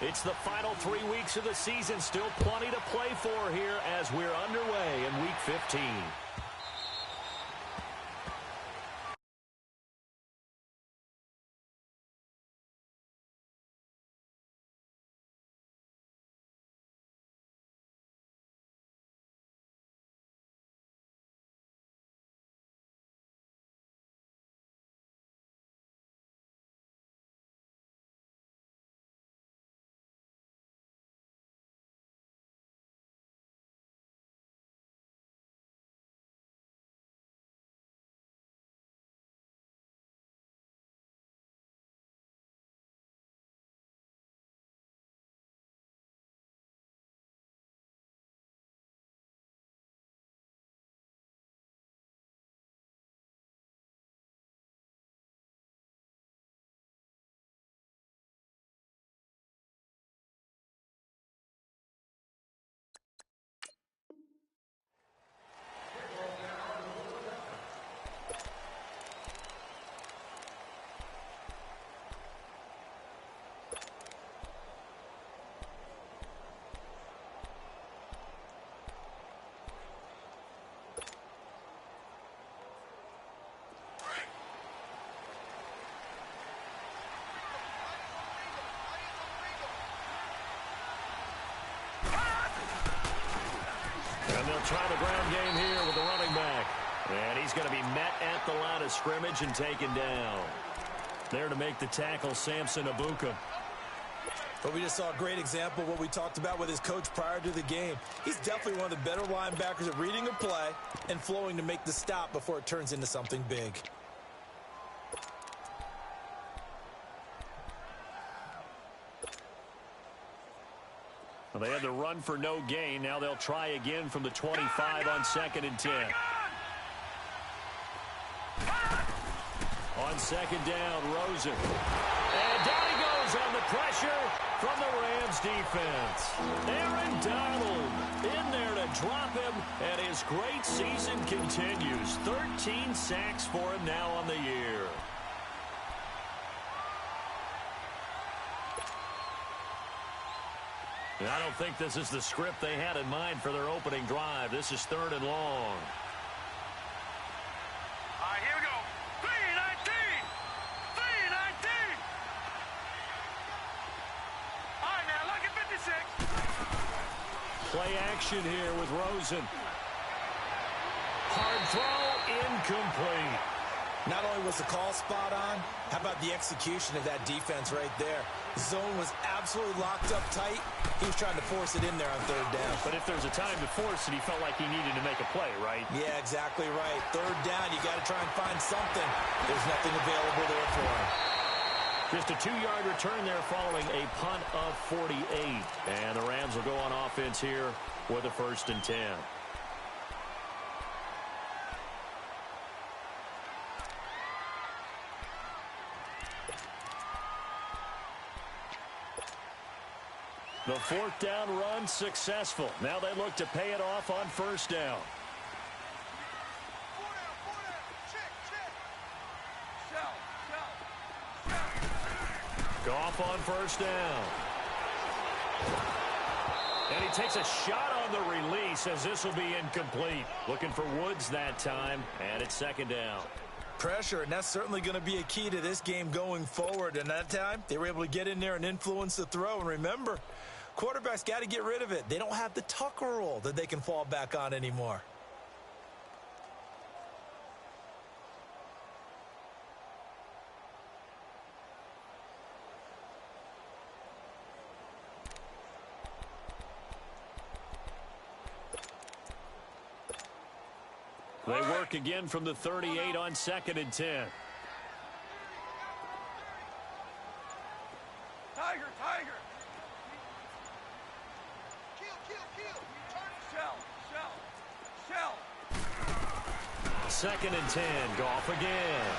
It's the final 3 weeks of the season. Still plenty to play for here as we're underway in Week 15. And they'll try the ground game here with the running back. And he's going to be met at the line of scrimmage and taken down. There to make the tackle, Samson Abuka. But we just saw a great example of what we talked about with his coach prior to the game. He's definitely one of the better linebackers at reading a play and flowing to make the stop before it turns into something big. Well, they had the run for no gain. Now they'll try again from the 25 on 2nd and 10. On 2nd down, Rosen. And down he goes on the pressure from the Rams defense. Aaron Donald in there to drop him, and his great season continues. 13 sacks for him now on the year. And I don't think this is the script they had in mind for their opening drive. This is 3rd and long. All right, here we go. 3-19. 3-19. All right, now look at 56. Play action here with Rosen. Hard throw, incomplete. Not only was the call spot on, how about the execution of that defense right there? The zone was absolutely locked up tight. He was trying to force it in there on 3rd down. But if there's a time to force it, he felt like he needed to make a play, right? Yeah, exactly right. 3rd down, you got to try and find something. There's nothing available there for him. Just a 2-yard return there following a punt of 48. And the Rams will go on offense here with a 1st and 10. The 4th down run successful. Now they look to pay it off on 1st down. Goff on 1st down. And he takes a shot on the release as this will be incomplete. Looking for Woods that time, and it's 2nd down. Pressure, and that's certainly going to be a key to this game going forward. And that time, they were able to get in there and influence the throw. And remember, quarterbacks got to get rid of it. They don't have the Tucker rule that they can fall back on anymore. They work again from the 38 on 2nd and 10. Tiger, Tiger. Kill. Shell. 2nd and 10. Goff again.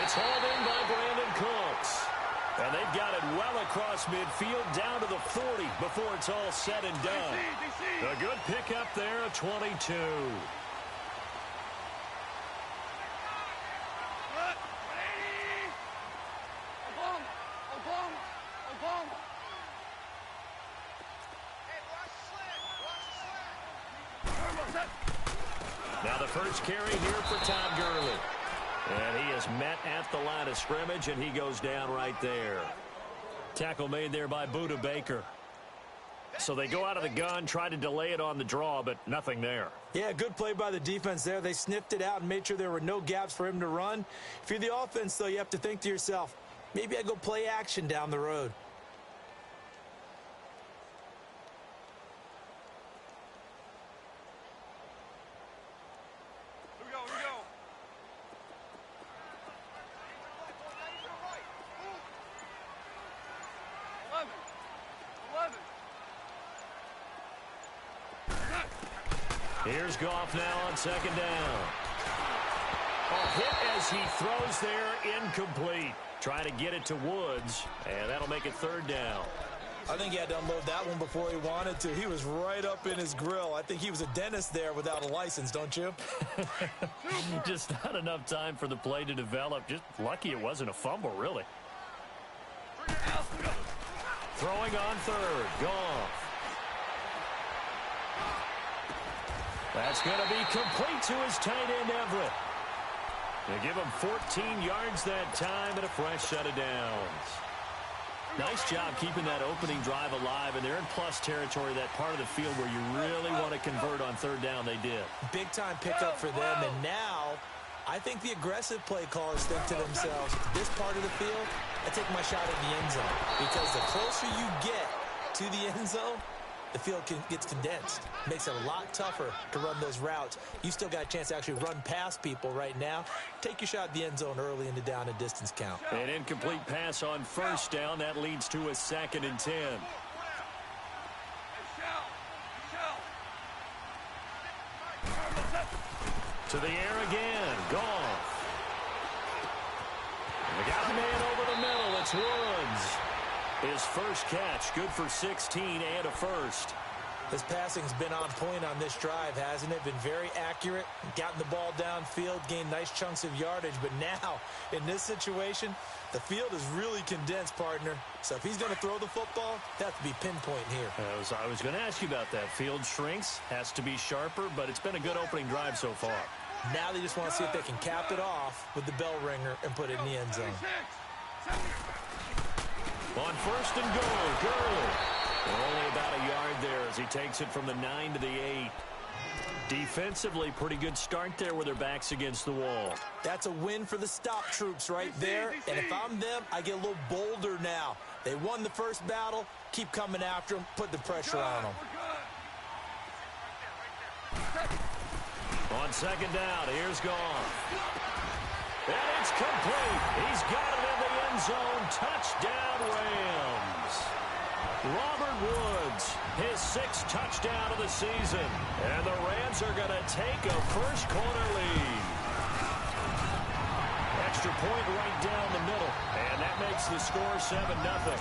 It's hauled in by Brandon Cooks. And they've got it well across midfield down to the 40 before it's all said and done. A good pickup there, a 22. the first carry here for Todd Gurley. And he is met at the line of scrimmage, and he goes down right there. Tackle made there by Budda Baker. So they go out of the gun, try to delay it on the draw, but nothing there. Yeah, good play by the defense there. They sniffed it out and made sure there were no gaps for him to run. If you're the offense, though, you have to think to yourself, maybe I go play action down the road. Here we go, here we go. Here's Goff now on second down. A hit as he throws there, incomplete. Trying to get it to Woods, and that'll make it third down. I think he had to unload that one before he wanted to. He was right up in his grill. I think he was a dentist there without a license, don't you? Just not enough time for the play to develop. Just lucky it wasn't a fumble, really. Throwing on third. Goff. That's going to be complete to his tight end, Everett. They give him 14 yards that time and a fresh set of downs. Nice job keeping that opening drive alive, and they're in plus territory, that part of the field where you really want to convert on third down. They did. Big-time pickup for them, and now I think the aggressive play callers think to themselves, this part of the field, I take my shot at the end zone, because the closer you get to the end zone, the field gets condensed. Makes it a lot tougher to run those routes. You still got a chance to actually run past people right now. Take your shot at the end zone early in the down and distance count. An incomplete pass on first down. That leads to a 2nd and 10. To the air again. Goff. They got the man over the middle. It's Woods. His first catch, good for 16 and a first. His passing's been on point on this drive, hasn't it? Been very accurate, gotten the ball downfield, gained nice chunks of yardage. But now, in this situation, the field is really condensed, partner. So if he's going to throw the football, that has to be pinpoint here. I was going to ask you about that. Field shrinks, has to be sharper, but it's been a good opening drive so far. Now they just want to see if they can cap it off with the bell ringer and put it in the end zone. On first and goal, Gurley. Only about a yard there as he takes it from the 9 to the 8. Defensively, pretty good start there with their backs against the wall. That's a win for the stop troops right there. And if I'm them, I get a little bolder now. They won the first battle. Keep coming after them. Put the pressure on them. On second down, here's Goff. And it's complete. He's got it in the end zone. Touchdown, Rams. Robert Woods, his 6th touchdown of the season. And the Rams are going to take a first-quarter lead. Extra point right down the middle. And that makes the score 7-0.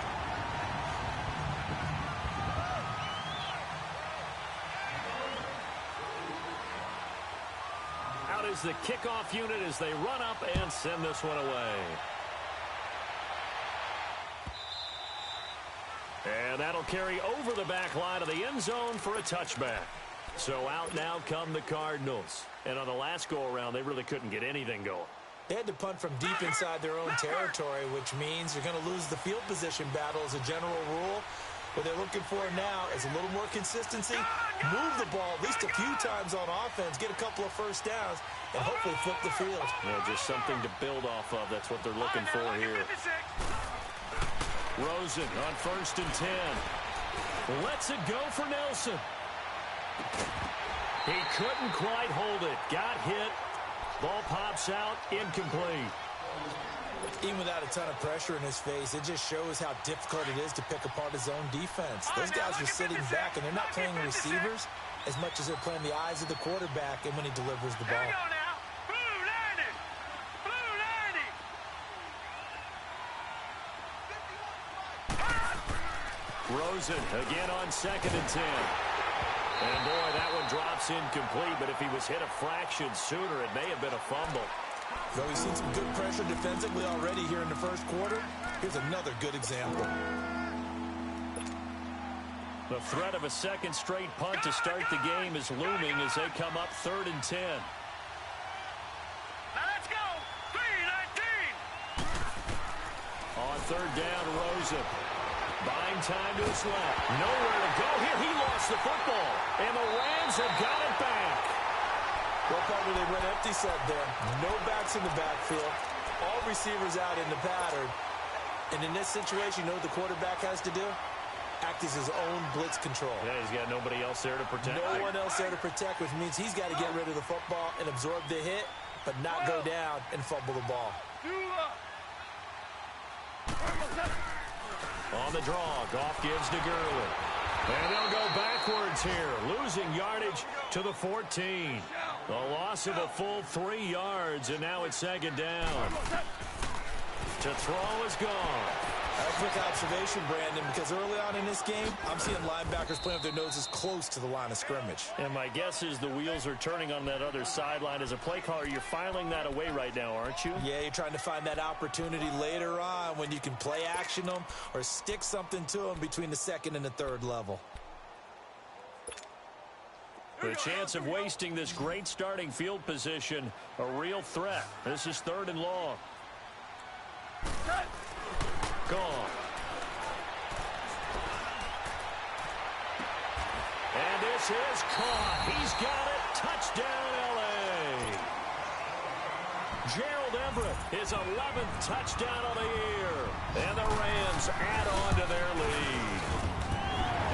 Is the kickoff unit as they run up and send this one away. And that'll carry over the back line of the end zone for a touchback. So out now come the Cardinals. And on the last go-around, they really couldn't get anything going. They had to punt from deep inside their own territory, which means you're going to lose the field position battle as a general rule. What they're looking for now is a little more consistency, move the ball at least a few times on offense, get a couple of first downs, and hopefully flip the field. Yeah, just something to build off of. That's what they're looking for here. Rosen on first and 10. Lets it go for Nelson. He couldn't quite hold it. Got hit. Ball pops out. Incomplete. Even without a ton of pressure in his face, it just shows how difficult it is to pick apart his own defense. Those guys are sitting back, and they're not playing receivers as much as they're playing the eyes of the quarterback and when he delivers the ball. Rosen again on second and 10. And boy, that one drops incomplete, but if he was hit a fraction sooner, it may have been a fumble. Though we've seen some good pressure defensively already here in the first quarter, here's another good example. The threat of a second straight punt to start the game is looming as they come up 3rd and 10. third down. Rosen buying time to his left. Nowhere to go here. He lost the football, and the Rams have got it back. Well, partner, they went empty set there. No backs in the backfield. All receivers out in the pattern. And in this situation, you know what the quarterback has to do? Act as his own blitz control. Yeah, he's got nobody else there to protect. No one else there to protect, which means he's got to get rid of the football and absorb the hit, but not go down and fumble the ball. On the draw, Goff gives to Gurley. And they'll go backwards here, losing yardage to the 14. A loss of a full 3 yards, and now it's second down. To throw is gone. A quick observation, Brandon, because early on in this game, I'm seeing linebackers playing with their noses close to the line of scrimmage. And my guess is the wheels are turning on that other sideline. As a play caller, you're filing that away right now, aren't you? Yeah, you're trying to find that opportunity later on when you can play action them or stick something to them between the second and the third level. The chance of wasting this great starting field position, a real threat. This is 3rd and long. Gone. And this is caught. He's got it. Touchdown, L.A. Gerald Everett, his 11th touchdown of the year. And the Rams add on to their lead.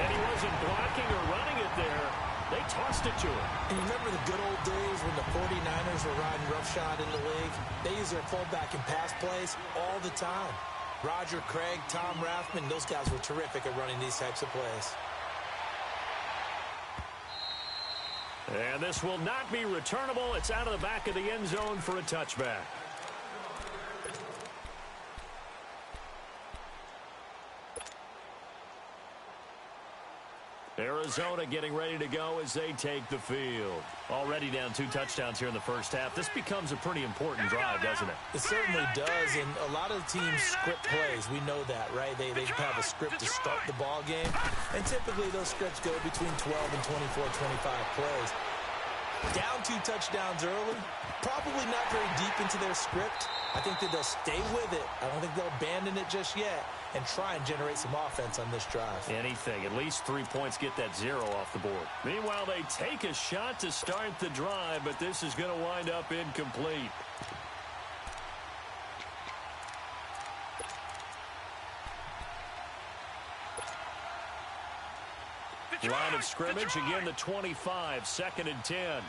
And he wasn't blocking or running it there. They tossed it to him. And you remember the good old days when the 49ers were riding roughshod in the league? They used their fullback in pass plays all the time. Roger Craig, Tom Rathman, those guys were terrific at running these types of plays. And this will not be returnable. It's out of the back of the end zone for a touchback. Arizona getting ready to go as they take the field. Already down 2 touchdowns here in the first half. This becomes a pretty important drive, doesn't it? It certainly does, and a lot of teams script plays. We know that, right? They have a script to start the ball game, and typically those scripts go between 12 and 24, 25 plays. Down 2 touchdowns early, probably not very deep into their script. I think that they'll stay with it. I don't think they'll abandon it just yet and try and generate some offense on this drive. Anything. At least 3 points, get that 0 off the board. Meanwhile, they take a shot to start the drive, but this is going to wind up incomplete. Line of scrimmage, again the 25, 2nd and 10.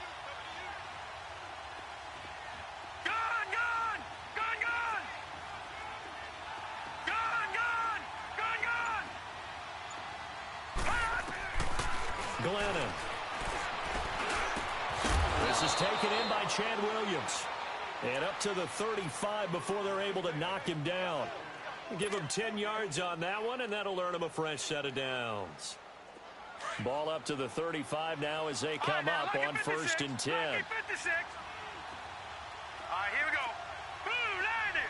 Glennon. This is taken in by Chad Williams. And up to the 35 before they're able to knock him down. Give him 10 yards on that one, and that'll earn him a fresh set of downs. Ball up to the 35 now as they come up on 1st and 10. 56. All right, here we go. Blue line.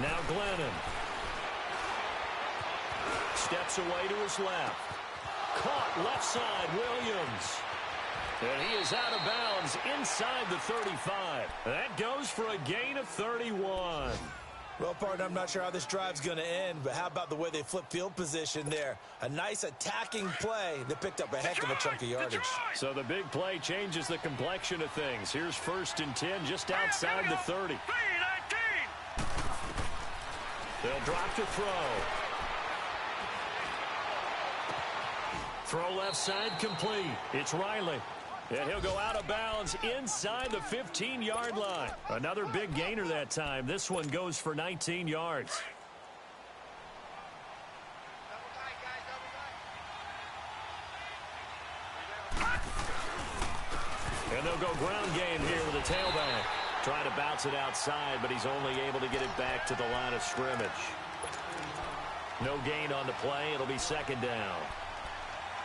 Now Glennon. Steps away to his left. Caught left side, Williams. And he is out of bounds inside the 35. That goes for a gain of 31. Well, partner, I'm not sure how this drive's going to end, but how about the way they flip field position there? A nice attacking play that picked up a heck of a chunk of yardage. So the big play changes the complexion of things. Here's 1st and 10 just outside the 30. 3-19. They'll drop to throw. Throw left side complete. It's Riley. And he'll go out of bounds inside the 15-yard line. Another big gainer that time. This one goes for 19 yards. And they'll go ground game here with a tailback. Trying to bounce it outside, but he's only able to get it back to the line of scrimmage. No gain on the play. It'll be 2nd down.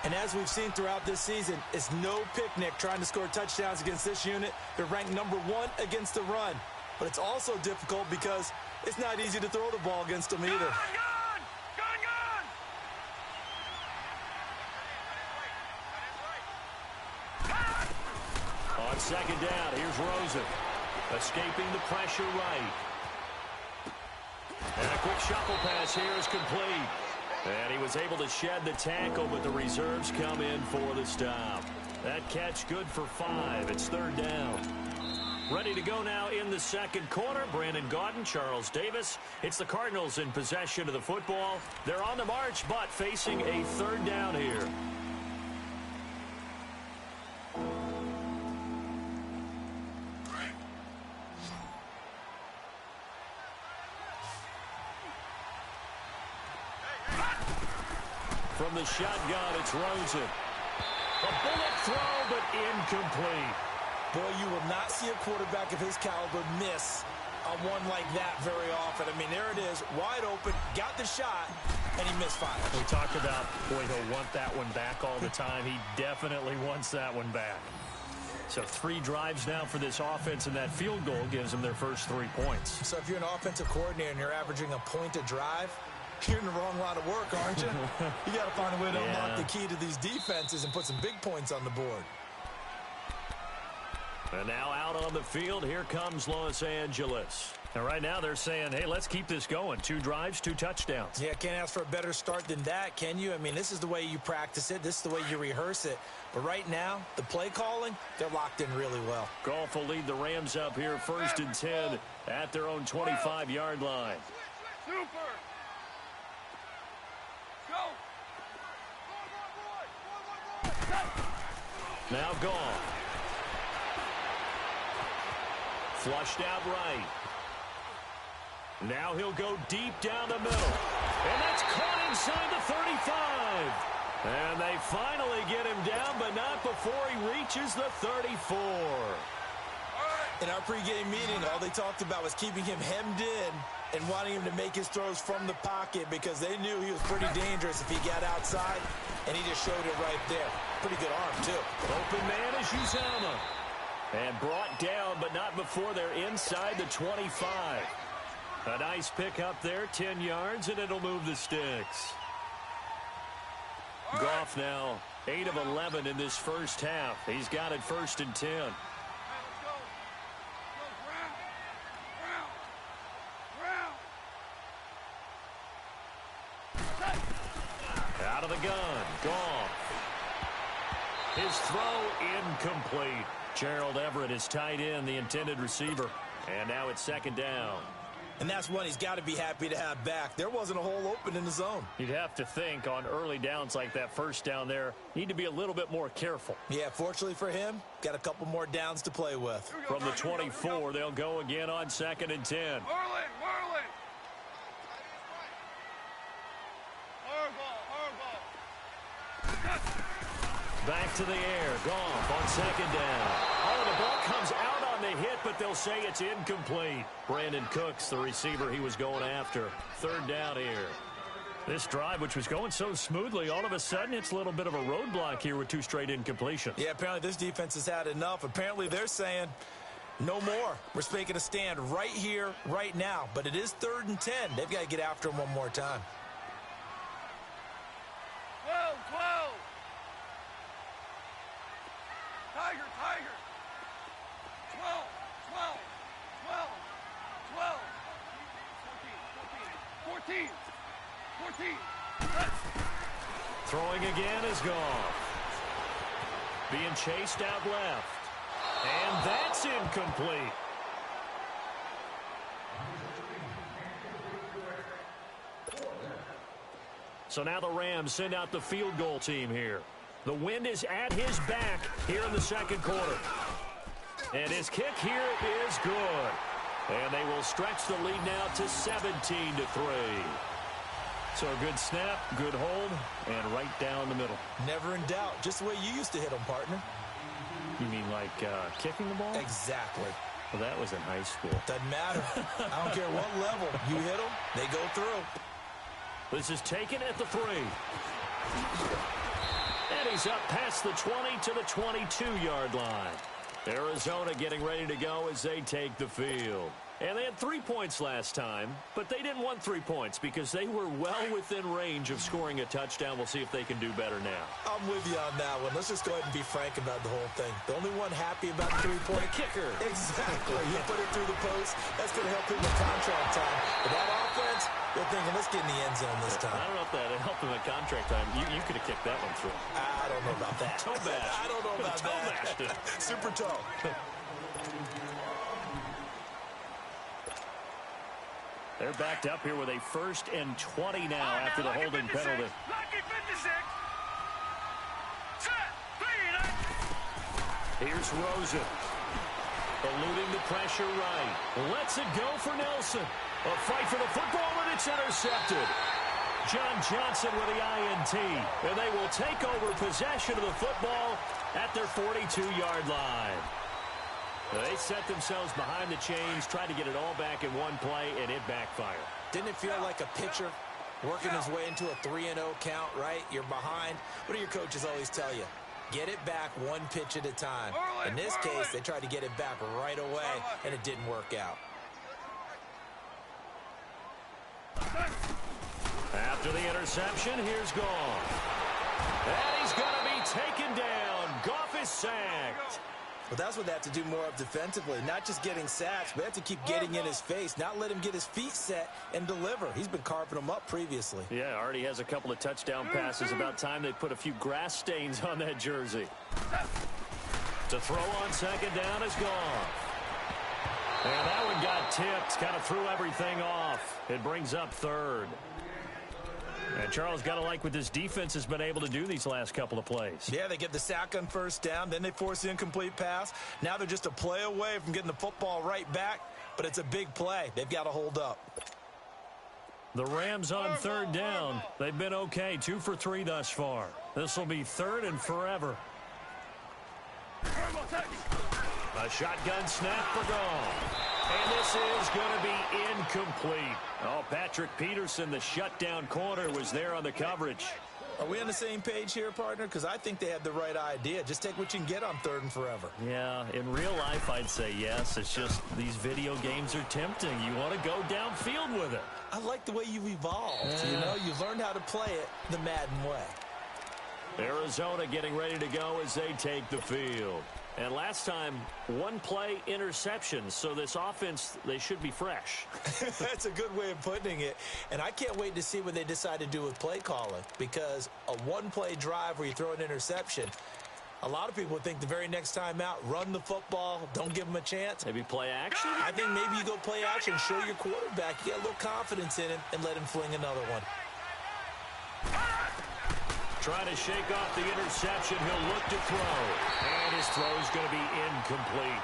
And as we've seen throughout this season, it's no picnic trying to score touchdowns against this unit. They're ranked number 1 against the run. But it's also difficult because it's not easy to throw the ball against them either. Gone. On On second down, here's Rosen. Escaping the pressure right. And a quick shuffle pass here is complete. And he was able to shed the tackle, but the reserves come in for the stop. That catch good for 5. It's third down. Ready to go now in the second quarter. Brandon Gaudin, Charles Davis. It's the Cardinals in possession of the football. They're on the march, but facing a third down here. From the shotgun, it's Rosen. A bullet throw, but incomplete. Boy, you will not see a quarterback of his caliber miss on one like that very often. I mean, there it is, wide open, got the shot, and he misfired. We talked about, boy, he'll want that one back all the time. He definitely wants that one back. So 3 drives now for this offense, and that field goal gives them their first 3 points. So if you're an offensive coordinator and you're averaging a point a drive, you're in the wrong line of work, aren't you? You got to find a way to unlock the key to these defenses and put some big points on the board. And now out on the field, here comes Los Angeles. And right now they're saying, hey, let's keep this going. 2 drives, 2 touchdowns. Yeah, can't ask for a better start than that, can you? I mean, this is the way you practice it. This is the way you rehearse it. But right now, the play calling, they're locked in really well. Goff will lead the Rams up here, 1st and 10 at their own 25-yard line. Super. Go. Now Goff. Flushed out right. Now he'll go deep down the middle. And that's caught inside the 35. And they finally get him down, but not before he reaches the 34. In our pregame meeting, all they talked about was keeping him hemmed in and wanting him to make his throws from the pocket because they knew he was pretty dangerous if he got outside, and he just showed it right there. Pretty good arm, too. Open man is Uzomah. And brought down, but not before they're inside the 25. A nice pick up there, 10 yards, and it'll move the sticks. Goff now 8 of 11 in this first half. He's got it 1st and 10. Out of the gun, Goff. His throw incomplete. Gerald Everett is tight end, the intended receiver. And now it's 2nd down. And that's one he's got to be happy to have back. There wasn't a hole open in the zone. You'd have to think on early downs like that 1st down there, need to be a little bit more careful. Yeah, fortunately for him, got a couple more downs to play with. From the 24, they'll go again on 2nd and 10. Merlin. Back to the air. Goff on 2nd down. Oh, the ball comes out on the hit, but they'll say it's incomplete. Brandon Cooks, the receiver he was going after. 3rd down here. This drive, which was going so smoothly, all of a sudden it's a little bit of a roadblock here with 2 straight incompletions. Yeah, apparently this defense has had enough. Apparently they're saying no more. We're making a stand right here, right now. But it is 3rd and 10. They've got to get after him one more time. 12. Tiger. 12. 14. Throwing again is Goff. Being chased out left. And that's incomplete. So now the Rams send out the field goal team here. The wind is at his back here in the 2nd quarter. And his kick here is good. And they will stretch the lead now to 17-3. So a good snap, good hold, and right down the middle. Never in doubt. Just the way you used to hit them, partner. You mean like kicking the ball? Exactly. Well, that was in high school. Doesn't matter. I don't care what level. You hit them, they go through. This is taken at the 3. And he's up past the 20 to the 22-yard line. Arizona getting ready to go as they take the field. And they had 3 points last time, but they didn't want 3 points because they were well within range of scoring a touchdown. We'll see if they can do better now. I'm with you on that one. Let's just go ahead and be frank about the whole thing. The only one happy about the 3-point kicker. Exactly. You put it through the post. That's going to help him with contract time. But that offense, they're thinking, let's get in the end zone this time. I don't know if that helped him at contract time. You could have kicked that one through. I don't know about that. Toe bash. I don't know about that. Super toe. They're backed up here with a 1st and 20 now after the holding penalty. Lucky 56. Set. Here's Rosen. Eluding the pressure right. Lets it go for Nelson. A fight for the football, and it's intercepted. John Johnson with the INT. And they will take over possession of the football at their 42-yard line. They set themselves behind the chains, tried to get it all back in one play, and it backfired. Didn't it feel like a pitcher working his way into a 3-0 count, right? You're behind. What do your coaches always tell you? Get it back one pitch at a time. In this case, they tried to get it back right away, and it didn't work out. After the interception, here's Goff. And he's going to be taken down. Goff is sacked. Well, that's what they have to do more of defensively. Not just getting sacks, but they have to keep getting in his face, not let him get his feet set and deliver. He's been carving them up previously. Yeah, already has a couple of touchdown passes. About time they put a few grass stains on that jersey. To throw on 2nd down is Goff. And that one got tipped. Kind of threw everything off. It brings up 3rd. And Charles, got to like what this defense has been able to do these last couple of plays. Yeah, they get the sack on 1st down, then they force the incomplete pass. Now they're just a play away from getting the football right back, but it's a big play. They've got to hold up. The Rams on 3rd down. They've been okay, 2 for 3 thus far. This will be 3rd and forever. A shotgun snap for Goff. And this is going to be incomplete. Oh, Patrick Peterson, the shutdown corner, was there on the coverage. Are we on the same page here, partner? Because I think they had the right idea. Just take what you can get on 3rd and forever. Yeah, in real life, I'd say yes. It's just these video games are tempting. You want to go downfield with it. I like the way you've evolved. You know, you've learned how to play it the Madden way. Arizona getting ready to go as they take the field. And last time, 1-play interceptions. So this offense, they should be fresh. That's a good way of putting it. And I can't wait to see what they decide to do with play calling. Because a 1-play drive where you throw an interception, a lot of people think the very next time out, run the football, don't give them a chance. Maybe play action? I think maybe you go play action, show your quarterback, you get a little confidence in him, and let him fling another one. Trying to shake off the interception. He'll look to throw. And his throw is going to be incomplete.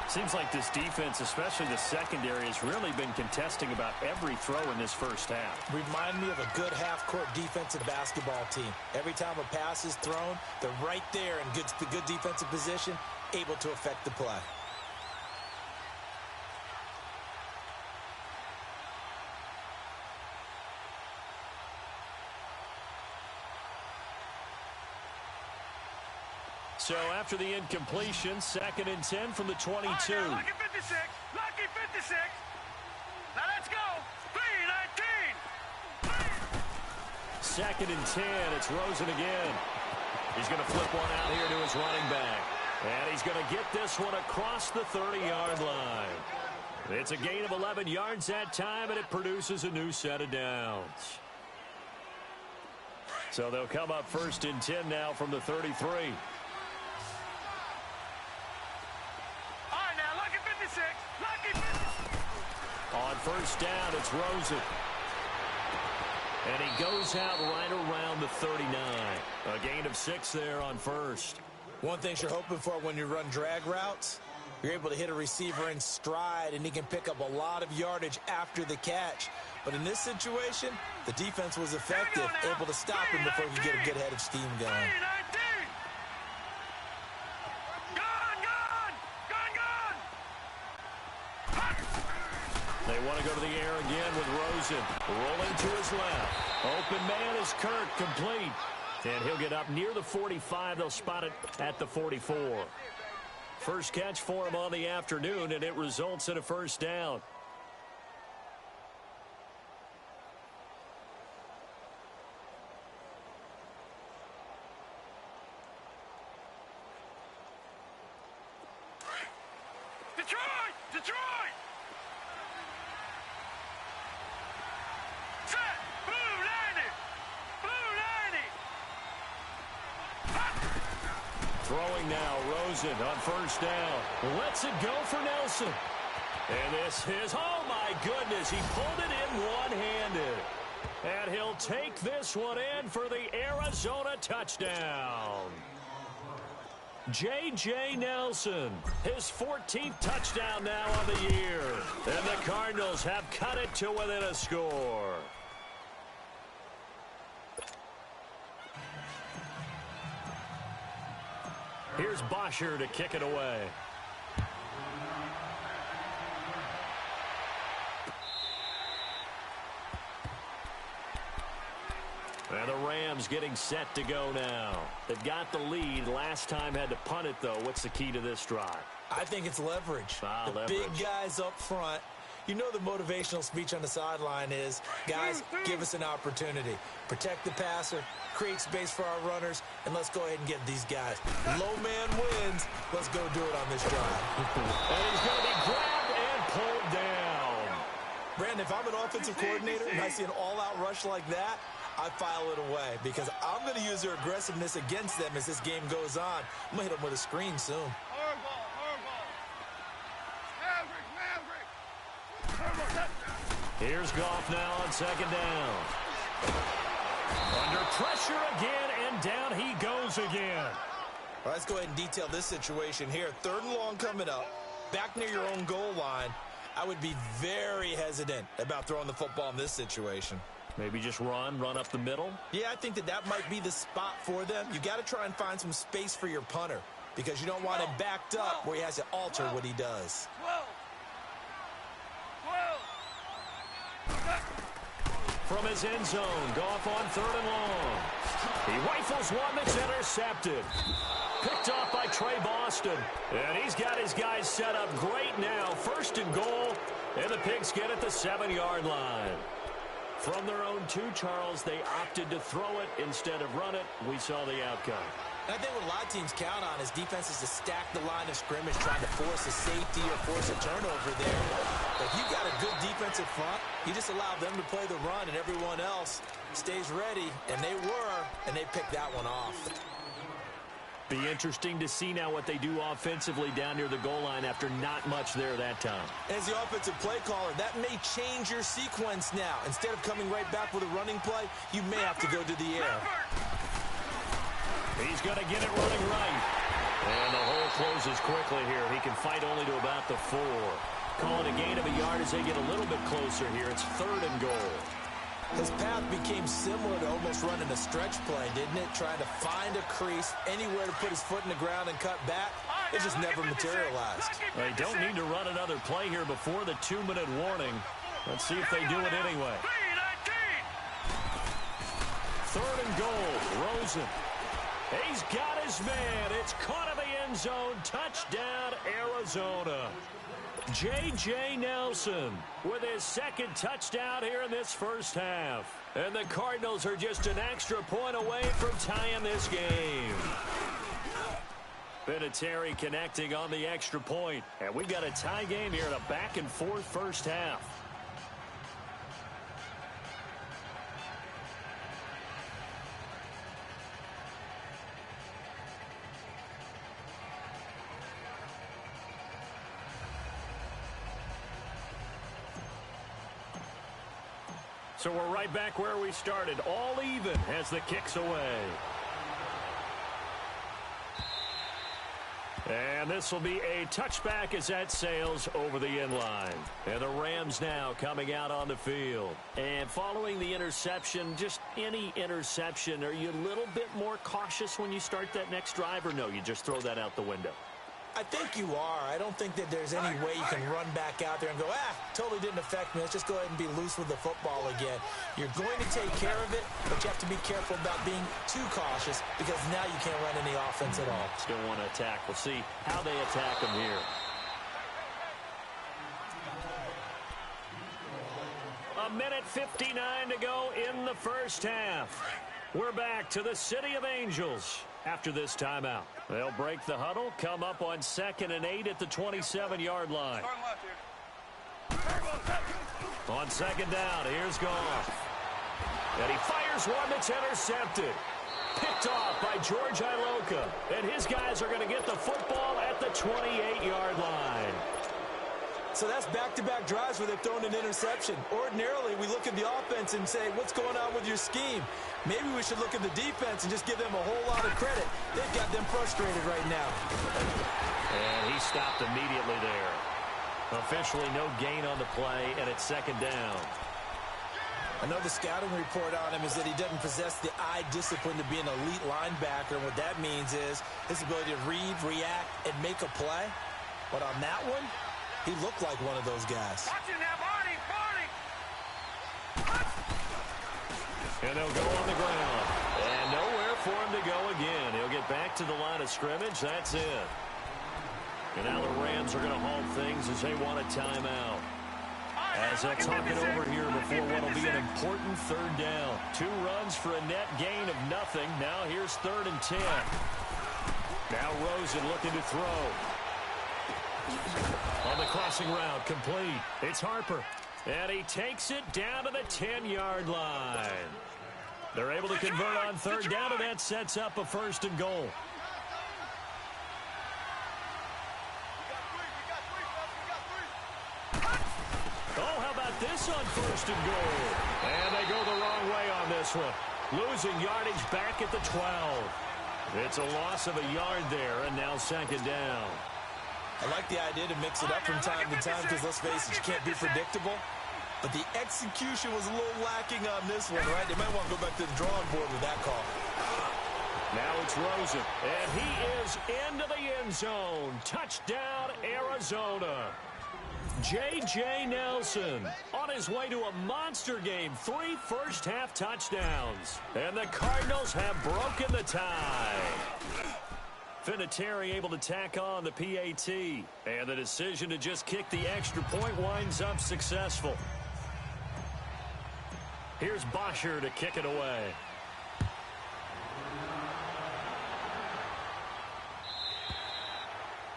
Seems like this defense, especially the secondary, has really been contesting about every throw in this first half. Remind me of a good half-court defensive basketball team. Every time a pass is thrown, they're right there in good defensive position, able to affect the play. So after the incompletion, 2nd and 10 from the 22. Lucky 56. Lucky 56. Now let's go. 3-19. 2nd and 10. It's Rosen again. He's going to flip one out here to his running back. And he's going to get this one across the 30-yard line. It's a gain of 11 yards that time, and it produces a new set of downs. So they'll come up 1st and 10 now from the 33. On 1st down, it's Rosen. And he goes out right around the 39. A gain of 6 there on 1st. One thing you're hoping for when you run drag routes, you're able to hit a receiver in stride, and he can pick up a lot of yardage after the catch. But in this situation, the defense was effective, able to stop him before he could get a good head of steam going. They want to go to the air again with Rosen. Rolling to his left. Open man is Kirk, complete. And he'll get up near the 45. They'll spot it at the 44. First catch for him on the afternoon, and it results in a 1st down. Detroit! Detroit! Set! Blue 90! Blue 90! Throwing now, Rosen on first down. Lets it go for Nelson. And this is, oh my goodness, he pulled it in one-handed. And he'll take this one in for the Arizona touchdown. J.J. Nelson, his 14th touchdown now of the year. And the Cardinals have cut it to within a score. Here's Bosher to kick it away. And the Rams getting set to go now. They've got the lead. Last time had to punt it, though. What's the key to this drive? I think it's leverage. Leverage. Big guys up front. You know the motivational speech on the sideline is, guys, give us an opportunity. Protect the passer, create space for our runners, and let's go ahead and get these guys. Low man wins. Let's go do it on this drive. And he's going to be grabbed and pulled down. Brandon, if I'm an offensive coordinator and I see an all-out rush like that, I file it away because I'm going to use their aggressiveness against them as this game goes on. I'm going to hit them with a screen soon. Here's Goff now on second down. Under pressure again, and down he goes again. All right, let's go ahead and detail this situation here. 3rd and long coming up, back near your own goal line. I would be very hesitant about throwing the football in this situation. Maybe just run up the middle? Yeah, I think that might be the spot for them. You got to try and find some space for your punter because you don't want him backed up where he has to alter what he does. From his end zone, Goff on 3rd and long. He rifles one that's intercepted. Picked off by Trey Boston. And he's got his guys set up great now. 1st and goal, and the Pigs get at the 7-yard line. From their own 2, Charles, they opted to throw it instead of run it. We saw the outcome. And I think what a lot of teams count on is defenses to stack the line of scrimmage, trying to force a safety or force a turnover there. But if you've got a good defensive front, you just allow them to play the run and everyone else stays ready. And they were, and they picked that one off. Be interesting to see now what they do offensively down near the goal line after not much there that time. As the offensive play caller, that may change your sequence now. Instead of coming right back with a running play, you may have to go to the air. He's going to get it running right. And the hole closes quickly here. He can fight only to about the 4. Call it a gain of a yard as they get a little bit closer here. It's 3rd and goal. His path became similar to almost running a stretch play, didn't it? Trying to find a crease, anywhere to put his foot in the ground and cut back. It just never materialized. They don't need to run another play here before the 2-minute warning. Let's see if they do it anyway. 3rd and goal. Rosen. He's got his man. It's caught in the end zone. Touchdown, Arizona. J.J. Nelson with his 2nd touchdown here in this first half. And the Cardinals are just an extra point away from tying this game. Vinatieri connecting on the extra point. And we've got a tie game here in a back-and-forth first half. So we're right back where we started, all even as the kick's away. And this will be a touchback as that sails over the end line. And the Rams now coming out on the field. And following the interception, just any interception, are you a little bit more cautious when you start that next drive, or no, you just throw that out the window? I think you are. I don't think that there's any way you can run back out there and go, totally didn't affect me. Let's just go ahead and be loose with the football again. You're going to take care of it, but you have to be careful about being too cautious because now you can't run any offense at all. Still want to attack. We'll see how they attack them here. A minute 59 to go in the first half. We're back to the City of Angels after this timeout. They'll break the huddle, come up on 2nd and 8 at the 27-yard line. On 2nd down, here's Goff. And he fires one that's intercepted. Picked off by George Iloka. And his guys are going to get the football at the 28-yard line. So that's back-to-back drives where they've thrown an interception. Ordinarily, we look at the offense and say, what's going on with your scheme? Maybe we should look at the defense and just give them a whole lot of credit. They've got them frustrated right now. And he stopped immediately there. Officially no gain on the play, and it's 2nd down. Another scouting report on him is that he doesn't possess the eye discipline to be an elite linebacker. And what that means is his ability to read, react, and make a play. But on that one, he looked like one of those guys. Watch it now, Barney! And they'll go on the ground. And nowhere for him to go again. He'll get back to the line of scrimmage. That's it. And now the Rams are going to halt things as they want a timeout. As they'll talk it over here before what will be an important 3rd down. 2 runs for a net gain of nothing. Now here's 3rd and 10. Now Rosen looking to throw. On the crossing route, complete. It's Harper. And he takes it down to the 10-yard line. They're able to convert on 3rd down, and that sets up a 1st and goal. Oh, how about this on 1st and goal? And they go the wrong way on this one. Losing yardage back at the 12. It's a loss of a yard there, and now 2nd down. I like the idea to mix it up from time to time because, let's face it, you can't be predictable. But the execution was a little lacking on this one, right? They might want to go back to the drawing board with that call. Now it's Rosen, and he is into the end zone. Touchdown, Arizona. J.J. Nelson on his way to a monster game. 3 first-half touchdowns. And the Cardinals have broken the tie. Vinatieri able to tack on the PAT. And the decision to just kick the extra point winds up successful. Here's Bosher to kick it away.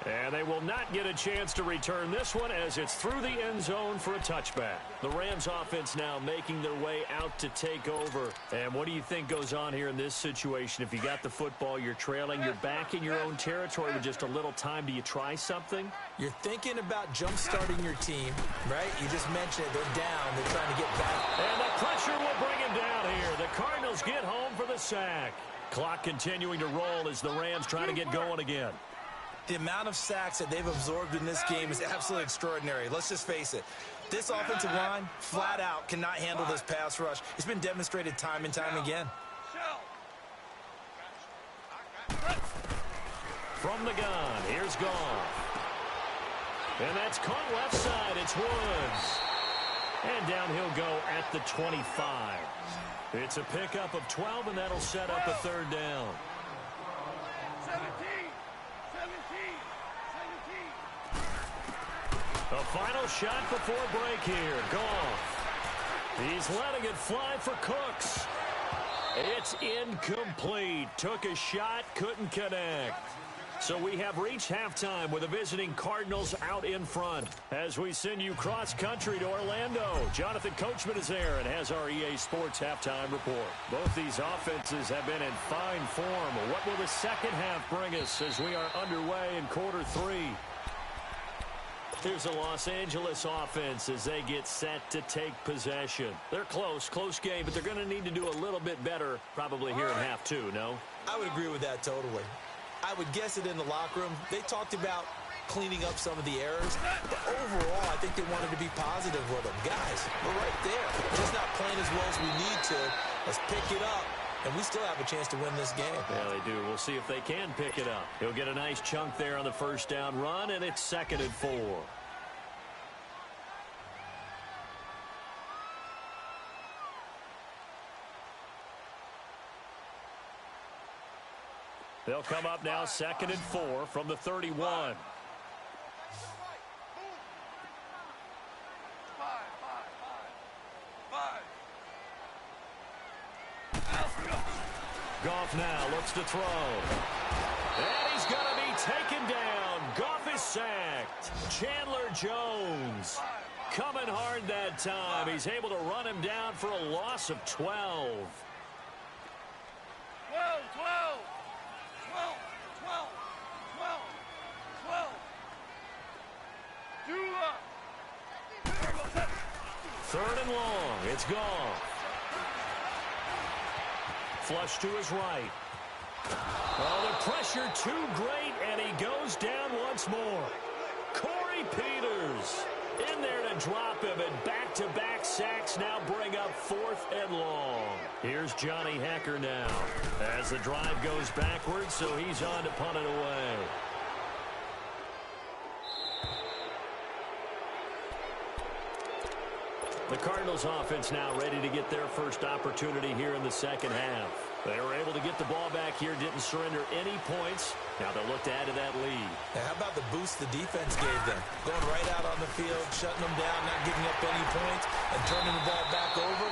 And they will not get a chance to return this one as it's through the end zone for a touchback. The Rams offense now making their way out to take over. And what do you think goes on here in this situation? If you got the football, you're trailing, you're back in your own territory with just a little time. Do you try something? You're thinking about jump-starting your team, right? You just mentioned it. They're down. They're trying to get back. And the pressure will bring him down here. The Cardinals get home for the sack. Clock continuing to roll as the Rams try to get going again. The amount of sacks that they've absorbed in this game is absolutely extraordinary. Let's just face it. This offensive line, flat out, cannot handle this pass rush. It's been demonstrated time and time again. From the gun, here's Goff. And that's caught left side. It's Woods. And down he'll go at the 25. It's a pickup of 12, and that'll set up a 3rd down. 17. The final shot before break here. Goff. He's letting it fly for Cooks. It's incomplete. Took a shot, couldn't connect. So we have reached halftime with the visiting Cardinals out in front. As we send you cross-country to Orlando, Jonathan Coachman is there and has our EA Sports halftime report. Both these offenses have been in fine form. What will the second half bring us as we are underway in quarter 3? Here's the Los Angeles offense as they get set to take possession. They're close game, but they're going to need to do a little bit better probably here in half 2, no? I would agree with that totally. I would guess it in the locker room. They talked about cleaning up some of the errors, but overall, I think they wanted to be positive with them. Guys, we're right there. Just not playing as well as we need to. Let's pick it up. And we still have a chance to win this game. Yeah, they do. We'll see if they can pick it up. He'll get a nice chunk there on the 1st down run, and it's 2nd and 4. They'll come up now 2nd and 4 from the 31. Goff now looks to throw. And he's going to be taken down. Goff is sacked. Chandler Jones coming hard that time. He's able to run him down for a loss of 12. 12, 12, 12, 12, 12, 12. Do up. Third and long. It's gone. Flush to his right. Oh, the pressure too great, and he goes down once more. Corey Peters in there to drop him, and back-to-back sacks now bring up fourth and long. Here's Johnny Hecker now as the drive goes backwards, so he's on to punt it away. The Cardinals offense now ready to get their first opportunity here in the second half. They were able to get the ball back here, didn't surrender any points. Now they'll look to add to that lead. Now, how about the boost the defense gave them? Going right out on the field, shutting them down, not giving up any points, and turning the ball back over.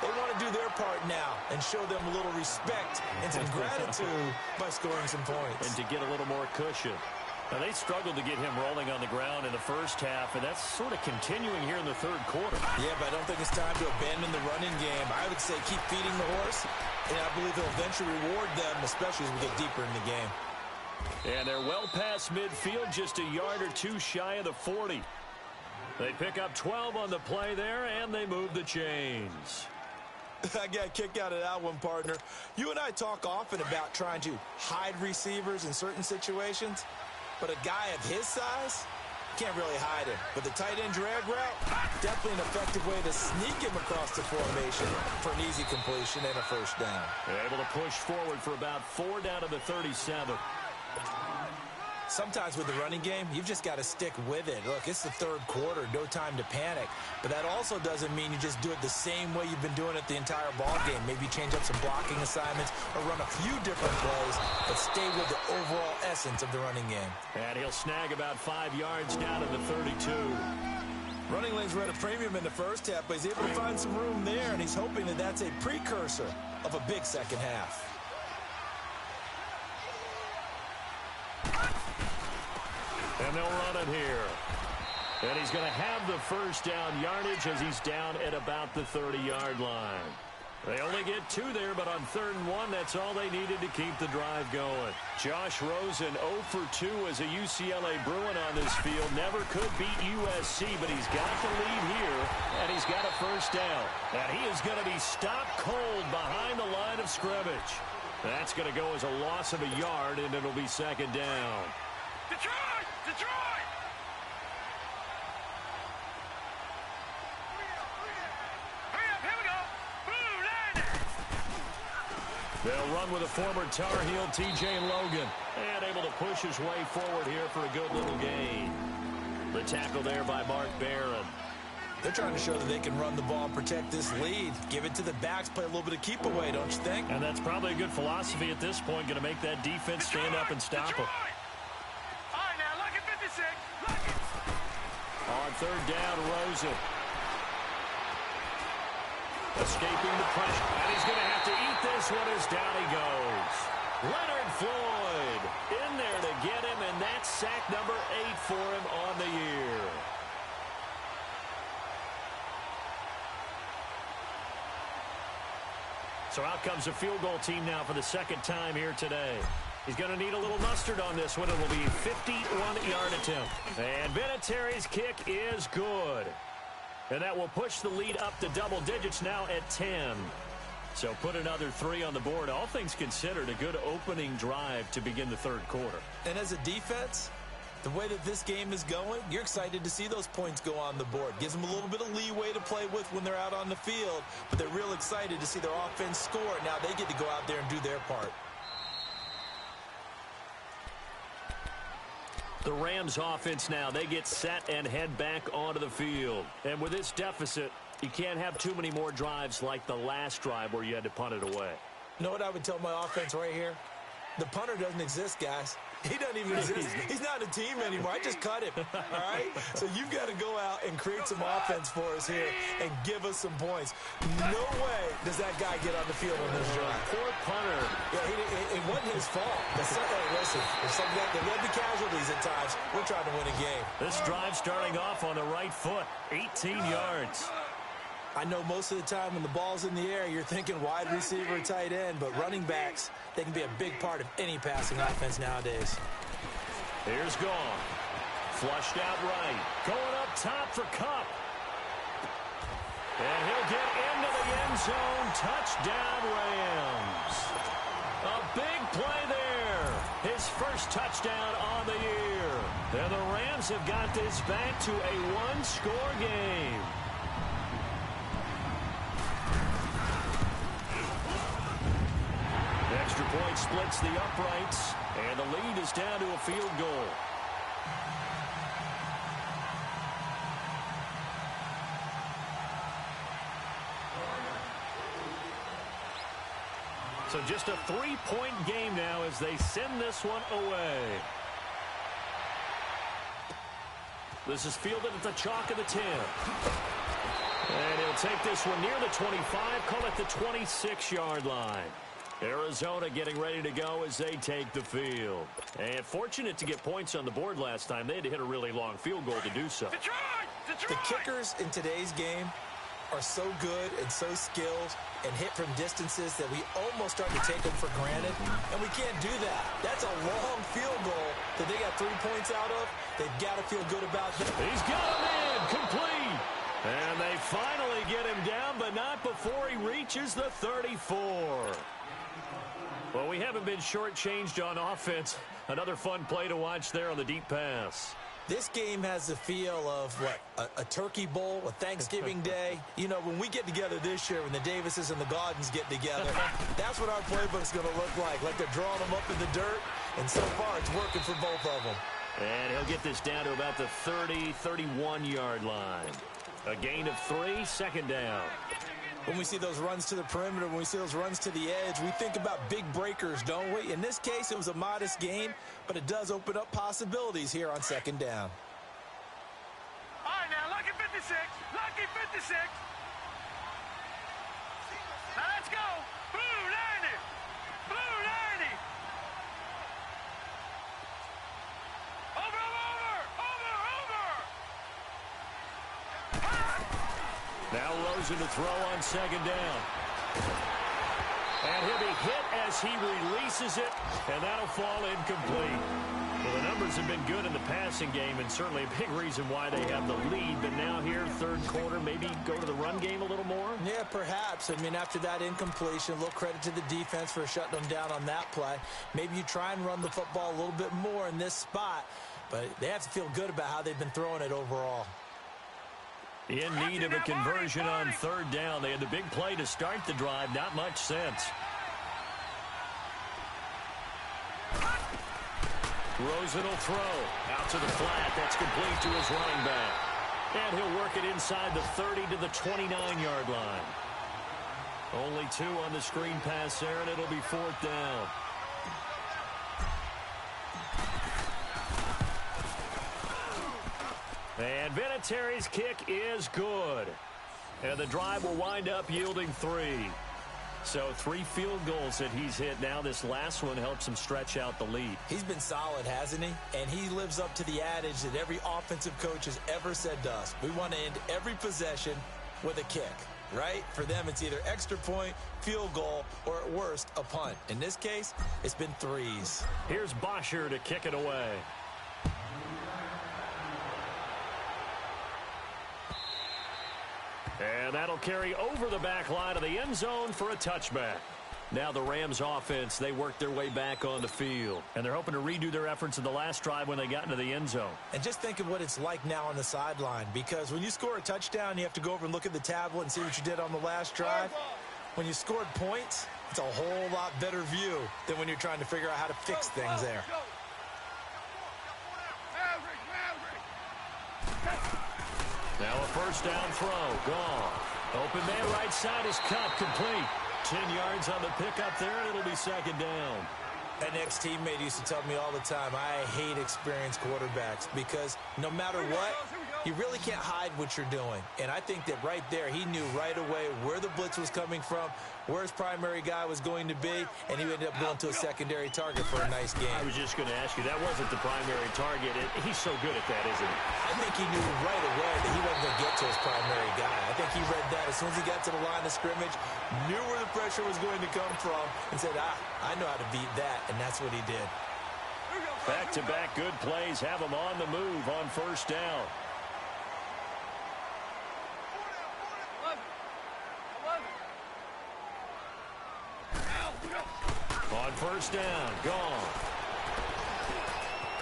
They want to do their part now and show them a little respect and some gratitude by scoring some points. And to get a little more cushion. Now, they struggled to get him rolling on the ground in the first half, and that's sort of continuing here in the third quarter. Yeah, but I don't think it's time to abandon the running game. I would say keep feeding the horse, and I believe he'll eventually reward them, especially as we get deeper in the game. And they're well past midfield, just a yard or two shy of the 40. They pick up 12 on the play there, and they move the chains. I got a kick out of that one, partner. You and I talk often about trying to hide receivers in certain situations. But a guy of his size, can't really hide him. But the tight end drag route, definitely an effective way to sneak him across the formation for an easy completion and a first down. They're able to push forward for about 4 down to the 37. Sometimes with the running game, you've just got to stick with it. Look, it's the third quarter, no time to panic. But that also doesn't mean you just do it the same way you've been doing it the entire ball game. Maybe change up some blocking assignments or run a few different plays, but stay with the overall essence of the running game. And he'll snag about 5 yards down to the 32. Running lanes were at a premium in the first half, but he's able to find some room there, and he's hoping that that's a precursor of a big second half. And they'll run it here. And he's going to have the first down yardage as he's down at about the 30-yard line. They only get 2 there, but on 3rd and 1, that's all they needed to keep the drive going. Josh Rosen 0 for 2 as a UCLA Bruin on this field. Never could beat USC, but he's got the lead here, and he's got a first down. And he is going to be stopped cold behind the line of scrimmage. That's going to go as a loss of a yard, and it'll be second down. Detroit! Detroit! Hurry up, here we go! Blue line! They'll run with a former Tar Heel, T.J. Logan. And able to push his way forward here for a good little gain. The tackle there by Mark Barron. They're trying to show that they can run the ball and protect this lead. Give it to the backs, play a little bit of keep away, don't you think? And that's probably a good philosophy at this point, going to make that defense stand up and stop him. All right, now, look at 56. Look it. On 3rd down, Rosen. Escaping the pressure. And he's going to have to eat this one as down he goes. Leonard Floyd in there to get him, and that's sack number 8 for him on the year. So out comes a field goal team now for the second time here today. He's going to need a little mustard on this one. It will be a 51-yard attempt. And Vinatieri's kick is good. And that will push the lead up to double digits now at 10. So put another 3 on the board. All things considered, a good opening drive to begin the third quarter. And as a defense, the way that this game is going, you're excited to see those points go on the board. Gives them a little bit of leeway to play with when they're out on the field, but they're real excited to see their offense score. Now they get to go out there and do their part. The Rams offense now, they get set and head back onto the field. And with this deficit, you can't have too many more drives like the last drive where you had to punt it away. You know what I would tell my offense right here? The punter doesn't exist, guys. He doesn't even exist. He's not a team anymore. I just cut him, all right? So you've got to go out and create some offense for us here and give us some points. No way does that guy get on the field on this drive. Poor punter. Yeah, it wasn't his fault. Listen, there's something that led to casualties at times. We're trying to win a game. This drive starting off on the right foot, 18 yards. I know most of the time when the ball's in the air, you're thinking wide receiver, tight end, but running backs, they can be a big part of any passing offense nowadays. Here's Gone. Flushed out right. Going up top for Kupp. And he'll get into the end zone. Touchdown, Rams. A big play there. His first touchdown on the year. And the Rams have got this back to a one-score game. Extra point splits the uprights, and the lead is down to a field goal. So just a 3-point game now as they send this one away. This is fielded at the chalk of the 10. And he'll take this one near the 25, call it the 26-yard line. Arizona getting ready to go as they take the field. And fortunate to get points on the board last time. They had to hit a really long field goal to do so. The kickers in today's game are so good and so skilled and hit from distances that we almost start to take them for granted. And we can't do that. That's a long field goal that they got 3 points out of. They've got to feel good about that. He's got him in. Complete. And they finally get him down, but not before he reaches the 34. Well, we haven't been shortchanged on offense. Another fun play to watch there on the deep pass. This game has the feel of, a turkey bowl, a Thanksgiving day. You know, when we get together this year, when the Davises and the Gaudens get together, that's what our playbook's going to look like they're drawing them up in the dirt, and so far it's working for both of them. And he'll get this down to about the 30, 31-yard line. A gain of 3, second down. When we see those runs to the perimeter, when we see those runs to the edge, we think about big breakers, don't we? In this case, it was a modest gain, but it does open up possibilities here on second down. All right, now, lucky 56. Lucky 56. Now, let's go. Blue 90. Blue 90. Over, over, over, over. Now Rosen to throw on second down. And he'll be hit as he releases it, and that'll fall incomplete. Well, the numbers have been good in the passing game, and certainly a big reason why they have the lead. But now here, third quarter, maybe go to the run game a little more? Yeah, perhaps. I mean, after that incompletion, a little credit to the defense for shutting them down on that play. Maybe you try and run the football a little bit more in this spot, but they have to feel good about how they've been throwing it overall. In need of a conversion on third down. They had the big play to start the drive. Not much sense. Rosen will throw. Out to the flat. That's complete to his running back. And he'll work it inside the 30 to the 29-yard line. Only 2 on the screen pass there, and it'll be fourth down. And Vinatieri's kick is good. And the drive will wind up yielding 3. So 3 field goals that he's hit now. This last one helps him stretch out the lead. He's been solid, hasn't he? And he lives up to the adage that every offensive coach has ever said to us. We want to end every possession with a kick, right? For them, it's either extra point, field goal, or at worst, a punt. In this case, it's been 3s. Here's Bosher to kick it away. And that'll carry over the back line of the end zone for a touchback. Now the Rams offense, they work their way back on the field. And they're hoping to redo their efforts in the last drive when they got into the end zone. And just think of what it's like now on the sideline. Because when you score a touchdown, you have to go over and look at the tablet and see what you did on the last drive. When you scored points, it's a whole lot better view than when you're trying to figure out how to fix things there. Now a first down throw. Gone. Open man right side is cut. Complete. 10 yards on the pickup there, and it'll be second down. An ex-teammate used to tell me all the time, I hate experienced quarterbacks because no matter what, you really can't hide what you're doing. And I think that right there, he knew right away where the blitz was coming from, where his primary guy was going to be, and he ended up going to a secondary target for a nice game. I was just going to ask you, that wasn't the primary target. He's so good at that, isn't he? I think he knew right away that he wasn't going to get to his primary guy. I think he read that as soon as he got to the line of scrimmage, knew where the pressure was going to come from, and said, I know how to beat that, and that's what he did. Back-to-back good plays have him on the move on first down. On first down, gone.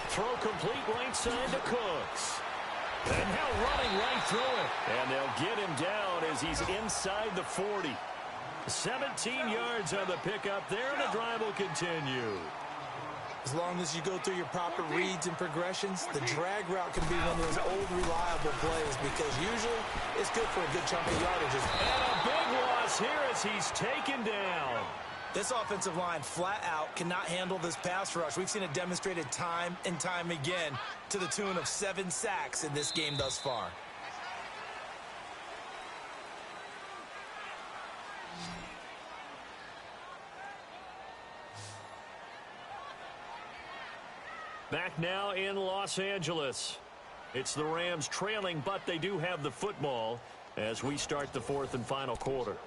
Throw complete right side to Cooks. And now running right through it. And they'll get him down as he's inside the 40. 17 yards on the pickup there, and the drive will continue. As long as you go through your proper reads and progressions, the drag route can be one of those old reliable plays because usually it's good for a good chunk of yardages. And a big loss here as he's taken down. This offensive line flat out cannot handle this pass rush. We've seen it demonstrated time and time again to the tune of 7 sacks in this game thus far. Back now in Los Angeles. It's the Rams trailing, but they do have the football as we start the 4th and final quarter.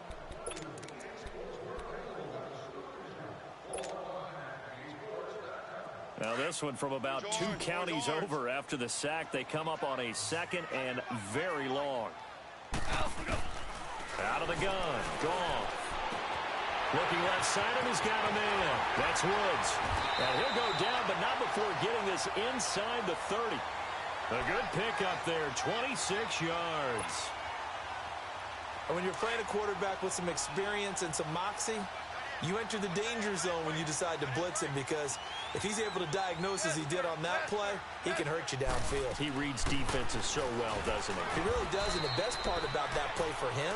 Now this one from about 2 counties over after the sack. They come up on a 2nd and very long. Out of the gun. Gone. Looking left side, and he's got a man. That's Woods. And he'll go down, but not before getting this inside the 30. A good pickup there, 26 yards. And when you're playing a quarterback with some experience and some moxie, you enter the danger zone when you decide to blitz him because if he's able to diagnose as he did on that play, he can hurt you downfield. He reads defenses so well, doesn't he? He really does, and the best part about that play for him,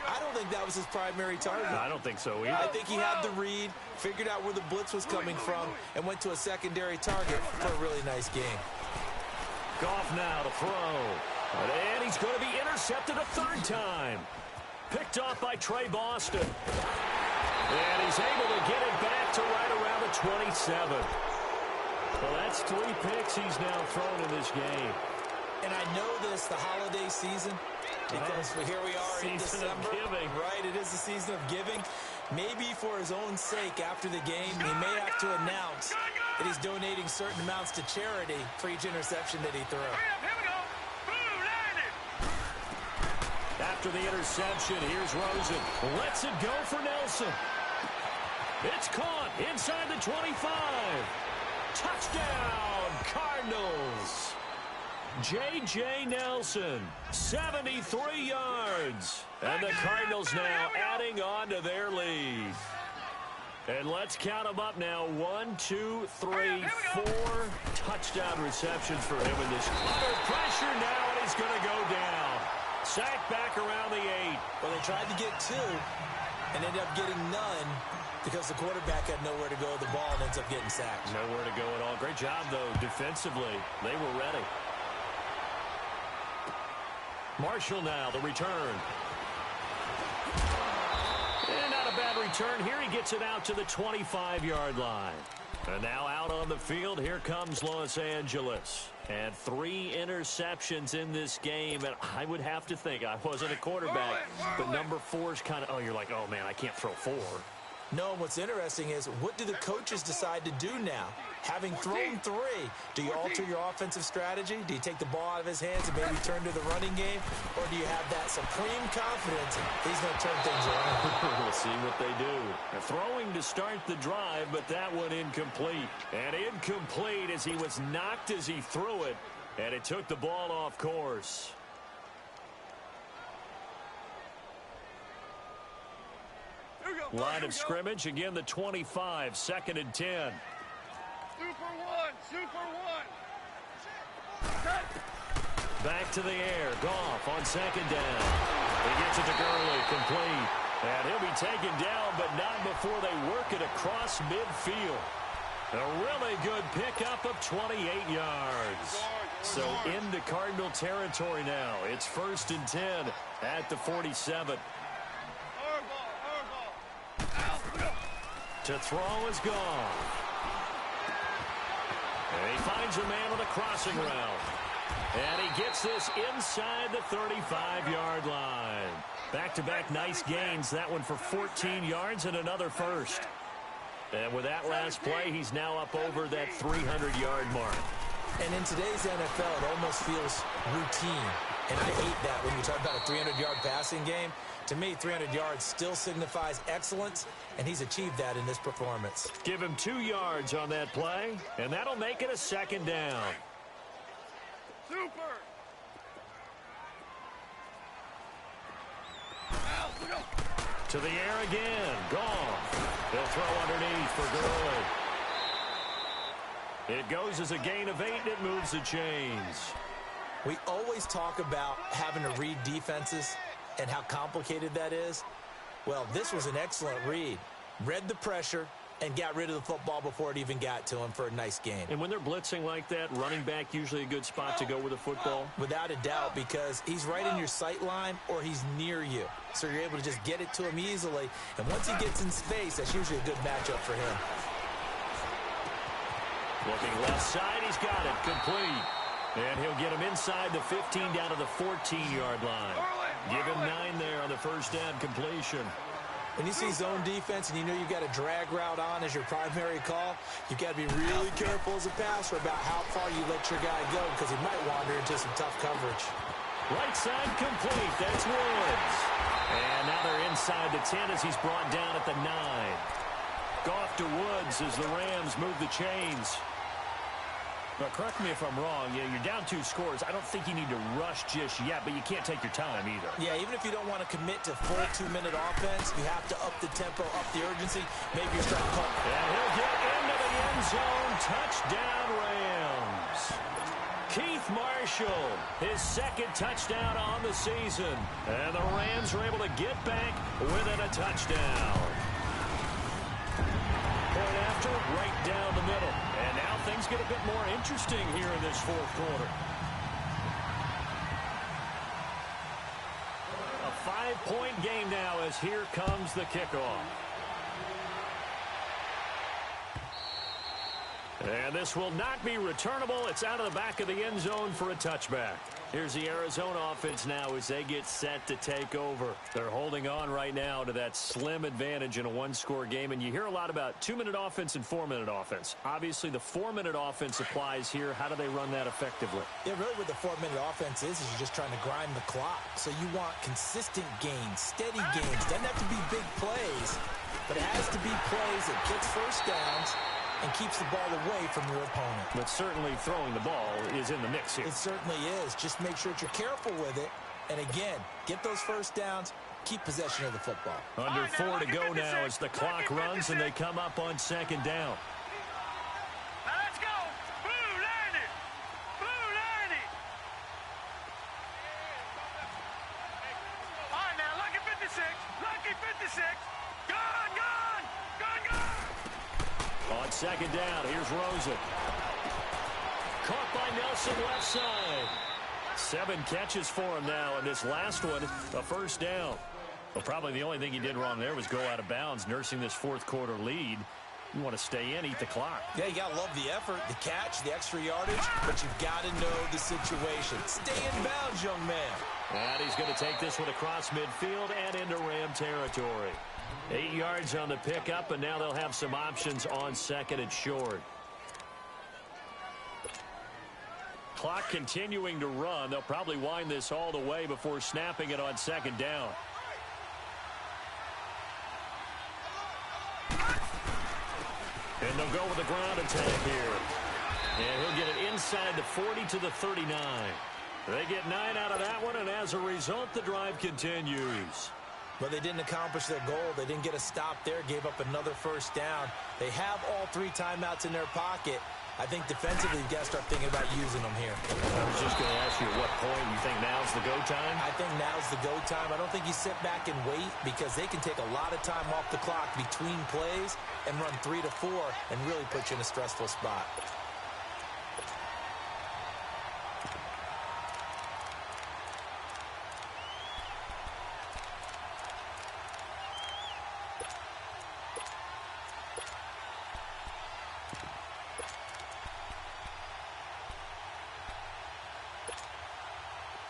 I don't think that was his primary target. I don't think so either. I think he had the read, figured out where the blitz was coming from, and went to a secondary target for a really nice game. Goff now to throw. And he's going to be intercepted a 3rd time. Picked off by Trey Boston. And he's able to get it back to right around the 27. Well, that's 3 picks he's now thrown in this game. And I know this, the holiday season, because here we are in December. Right, it is the season of giving. Maybe for his own sake after the game, he may have to announce that he's donating certain amounts to charity for each interception that he threw. After the interception, here's Rosen. Lets it go for Nelson. It's caught inside the 25. Touchdown, Cardinals. J.J. Nelson, 73 yards. And the Cardinals now adding on to their lead. And let's count them up now. 1, 2, 3, 4 touchdown receptions for him in this. Under pressure now, and he's going to go down. Sacked back around the 8. Well, they tried to get 2 and ended up getting none because the quarterback had nowhere to go with the ball and ends up getting sacked. Nowhere to go at all. Great job, though, defensively. They were ready. Marshall now, the return. And not a bad return here. He gets it out to the 25-yard line. And now out on the field, here comes Los Angeles. And 3 interceptions in this game. And I would have to think, I wasn't a quarterback, but number 4 is kind of, oh, you're like, oh, man, I can't throw 4. No, what's interesting is what do the coaches decide to do now? Having thrown 3, do you alter your offensive strategy? Do you take the ball out of his hands and maybe turn to the running game? Or do you have that supreme confidence he's going to turn things around? We'll see what they do. Throwing to start the drive, but that one incomplete. And incomplete as he was knocked as he threw it, and it took the ball off course. Line of scrimmage, again the 25, 2nd and 10. Super one. Back to the air, Goff on 2nd down. He gets it to Gurley, complete. And he'll be taken down, but not before they work it across midfield. A really good pickup of 28 yards. So into Cardinal territory now. It's 1st and 10 at the 47. To throw is gone. And he finds a man on the crossing route. And he gets this inside the 35-yard line. Back-to-back nice gains. That one for 14 yards and another first. And with that last play, he's now up over that 300-yard mark. And in today's NFL, it almost feels routine. And I hate that when you talk about a 300-yard passing game. To me, 300 yards still signifies excellence, and he's achieved that in this performance. Give him 2 yards on that play, and that'll make it a 2nd down. Super! To the air again. Gone. They'll throw underneath for Gurley. It goes as a gain of 8, and it moves the chains. We always talk about having to read defenses and how complicated that is. Well, this was an excellent read. Read the pressure and got rid of the football before it even got to him for a nice gain. And when they're blitzing like that, running back usually a good spot to go with the football? Without a doubt, because he's right in your sight line or he's near you. So you're able to just get it to him easily. And once he gets in space, that's usually a good matchup for him. Looking left side, he's got it. Complete. And he'll get him inside the 15 down to the 14-yard line. Give him 9 there on the first down completion. When you see zone defense and you know you've got a drag route on as your primary call, you've got to be really careful as a passer about how far you let your guy go because he might wander into some tough coverage. Right side complete. That's Woods. And now they're inside the 10 as he's brought down at the 9. Goff to Woods as the Rams move the chains. But correct me if I'm wrong, you're down 2 scores. I don't think you need to rush just yet, but you can't take your time either. Yeah, even if you don't want to commit to full 2-minute offense, you have to up the tempo, up the urgency. Maybe you're starting to call. And he'll get into the end zone. Touchdown, Rams. Keith Marshall, his 2nd touchdown on the season. And the Rams are able to get back within a touchdown. Point after, right down the middle. And now things get a bit more interesting here in this 4th quarter. A 5-point game now as here comes the kickoff. And this will not be returnable. It's out of the back of the end zone for a touchback. Here's the Arizona offense now as they get set to take over. They're holding on right now to that slim advantage in a 1-score game. And you hear a lot about 2-minute offense and 4-minute offense. Obviously, the 4-minute offense applies here. How do they run that effectively? Yeah, really what the 4-minute offense is you're just trying to grind the clock. So you want consistent gains, steady gains. Doesn't have to be big plays, but it has to be plays that gets first downs and keeps the ball away from your opponent. But certainly throwing the ball is in the mix here. It certainly is. Just make sure that you're careful with it. And again, get those first downs, keep possession of the football. Under 4 to go now as the clock runs and they come up on 2nd down. Now let's go. Blue, land it. Blue, land it. All right, now, lucky 56. Lucky 56. Gone, gone. Gone, gone. On 2nd down, here's Rosen. Caught by Nelson left side. 7 catches for him now, and this last one, a first down. Well, probably the only thing he did wrong there was go out of bounds, nursing this 4th quarter lead. You want to stay in, eat the clock. Yeah, you got to love the effort, the catch, the extra yardage, but you've got to know the situation. Stay in bounds, young man. And he's going to take this one across midfield and into Ram territory. 8 yards on the pickup, and now they'll have some options on 2nd and short. Clock continuing to run. They'll probably wind this all the way before snapping it on 2nd down. And they'll go with the ground attack here. And he'll get it inside the 40 to the 39. They get 9 out of that one, and as a result, the drive continues. But they didn't accomplish their goal. They didn't get a stop there, gave up another first down. They have all 3 timeouts in their pocket. I think defensively you've got to start thinking about using them here. I was just going to ask you at what point you think now's the go time? I think now's the go time. I don't think you sit back and wait because they can take a lot of time off the clock between plays and run 3 to 4 and really put you in a stressful spot.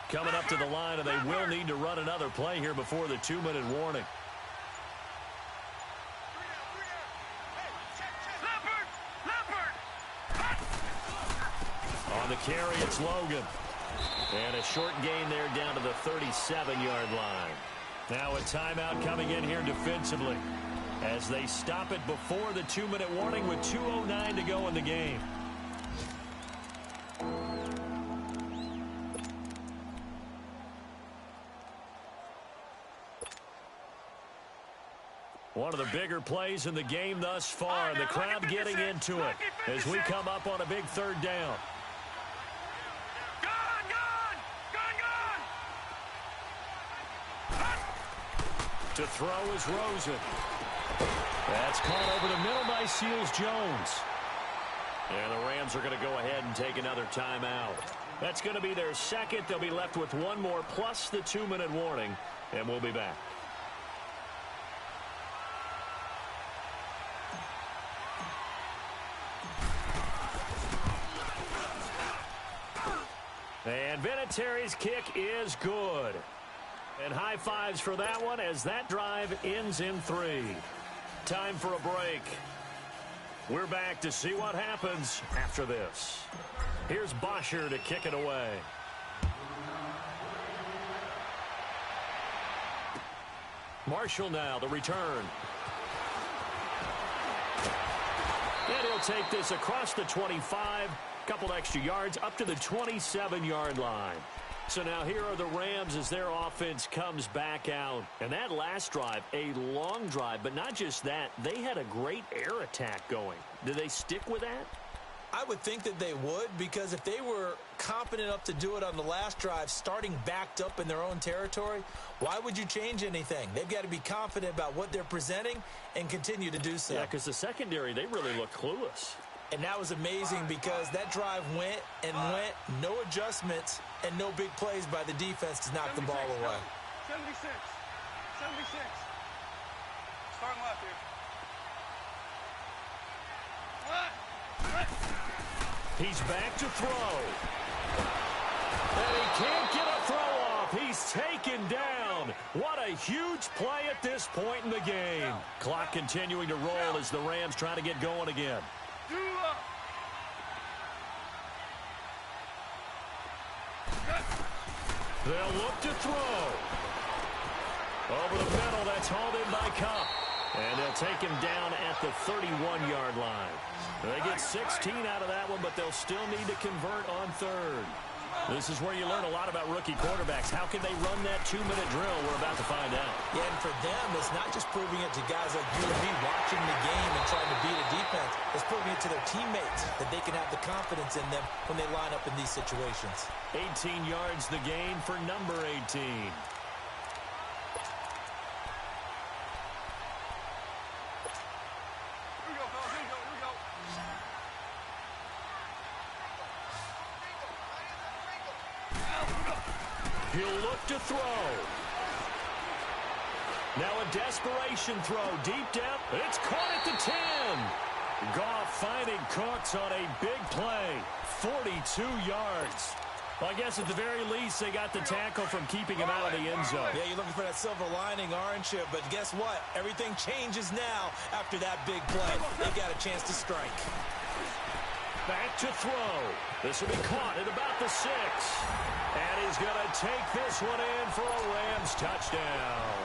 Coming up to the line, and they will need to run another play here before the 2-minute warning. On the carry, it's Logan. And a short gain there down to the 37-yard line. Now a timeout coming in here defensively as they stop it before the 2-minute warning with 2:09 to go in the game. One of the bigger plays in the game thus far, and the crowd getting into it as we come up on a big third down. To throw is Rosen. That's caught over the middle by Seals-Jones. And the Rams are going to go ahead and take another timeout. That's going to be their second. They'll be left with one more plus the 2-minute warning, and we'll be back. And Vinatieri's kick is good. And high fives for that one as that drive ends in 3. Time for a break. We're back to see what happens after this. Here's Bosher to kick it away. Marshall now, the return. And he'll take this across the 25. Couple extra yards up to the 27-yard line. So now here are the Rams as their offense comes back out. And that last drive, a long drive, but not just that. They had a great air attack going. Do they stick with that? I would think that they would, because if they were confident enough to do it on the last drive, starting backed up in their own territory, why would you change anything? They've got to be confident about what they're presenting and continue to do so. Yeah, because the secondary, they really look clueless. And that was amazing because that drive went and went, no adjustments and no big plays by the defense to knock the ball away. 76. 76. Starting left here. He's back to throw. And he can't get a throw off. He's taken down. What a huge play at this point in the game. Clock continuing to roll as the Rams try to get going again. They'll look to throw. Over the middle, that's hauled in by Cup. And they'll take him down at the 31-yard line. They get 16 out of that one, but they'll still need to convert on third. This is where you learn a lot about rookie quarterbacks. How can they run that 2-minute drill? We're about to find out. Yeah, and for them, it's not just proving it to guys like you and me watching the game and trying to beat a defense. It's proving it to their teammates that they can have the confidence in them when they line up in these situations. 18 yards the gain for number 18. He'll look to throw. Now a desperation throw deep down. It's caught at the 10. Goff finding Cooks on a big play. 42 yards. Well, I guess at the very least they got the tackle from keeping him out of the end zone. Yeah, you're looking for that silver lining, aren't you? But guess what? Everything changes now after that big play. They got a chance to strike. Back to throw. This will be caught at about the 6. And he's going to take this one in for a Rams touchdown.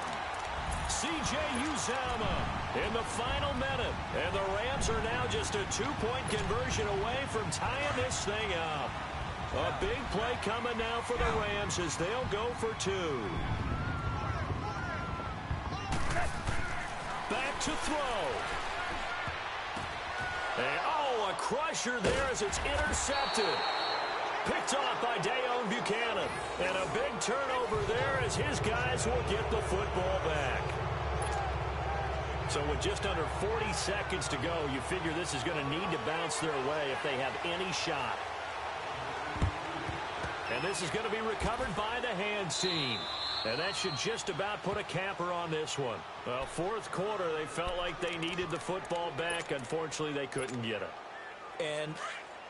C.J. Uzomah in the final minute. And the Rams are now just a 2-point conversion away from tying this thing up. A big play coming now for the Rams as they'll go for 2. Back to throw. And, oh, a crusher there as it's intercepted. Picked off by Dayon Buchanan. And a big turnover there as his guys will get the football back. So with just under 40 seconds to go, you figure this is going to need to bounce their way if they have any shot. And this is going to be recovered by the hands team. And that should just about put a capper on this one. Well, fourth quarter, they felt like they needed the football back. Unfortunately, they couldn't get it. And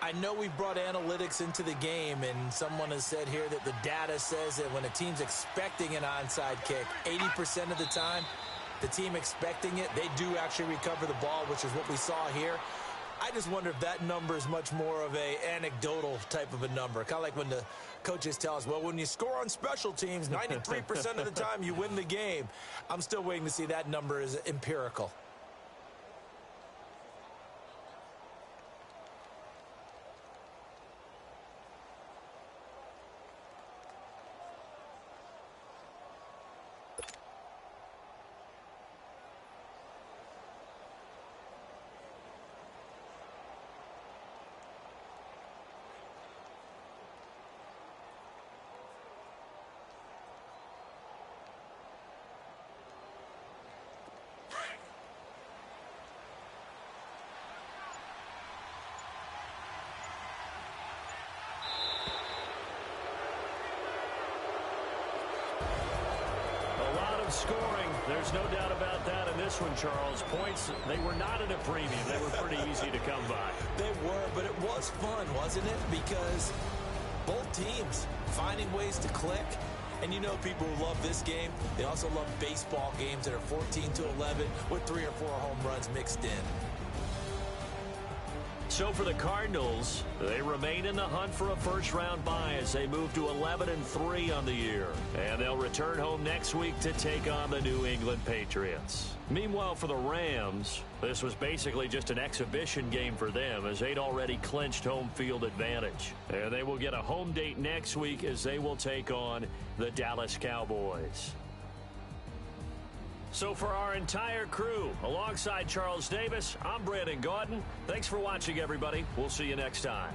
I know we brought analytics into the game, and someone has said here that the data says that when a team's expecting an onside kick, 80% of the time, the team expecting it, they do actually recover the ball, which is what we saw here. I just wonder if that number is much more of a anecdotal type of a number. Kind of like when the coaches tell us, well, when you score on special teams, 93% of the time you win the game. I'm still waiting to see that number is empirical. Scoring, there's no doubt about that in this one, Charles. Points, they were not at a premium. They were pretty easy to come by. They were, but it was fun, wasn't it? Because both teams finding ways to click. And you know people who love this game, they also love baseball games that are 14-11 with 3 or 4 home runs mixed in. So for the Cardinals, they remain in the hunt for a first-round bye as they move to 11-3 on the year. And they'll return home next week to take on the New England Patriots. Meanwhile, for the Rams, this was basically just an exhibition game for them as they'd already clinched home field advantage. And they will get a home date next week as they will take on the Dallas Cowboys. So for our entire crew, alongside Charles Davis, I'm Brandon Gaudin. Thanks for watching, everybody. We'll see you next time.